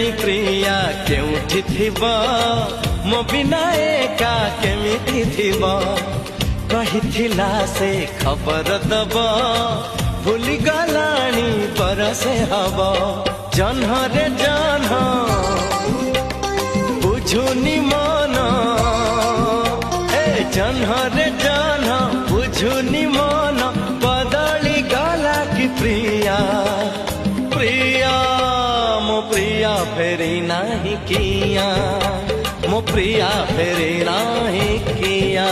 केजाणी प्रिया केउठी थिबा मो बिना एका केमिति थिबा कहिथिला से खबर दब भूली गलाणी परसे हब जन्ह रे जन्ह बुझुनी मन जन्ह रे जन्ह बुझुनी मन बदली गला की प्रिया प्रिया मो प्रिया फेरी नहीं किया मो प्रिया फेरी नहीं किया।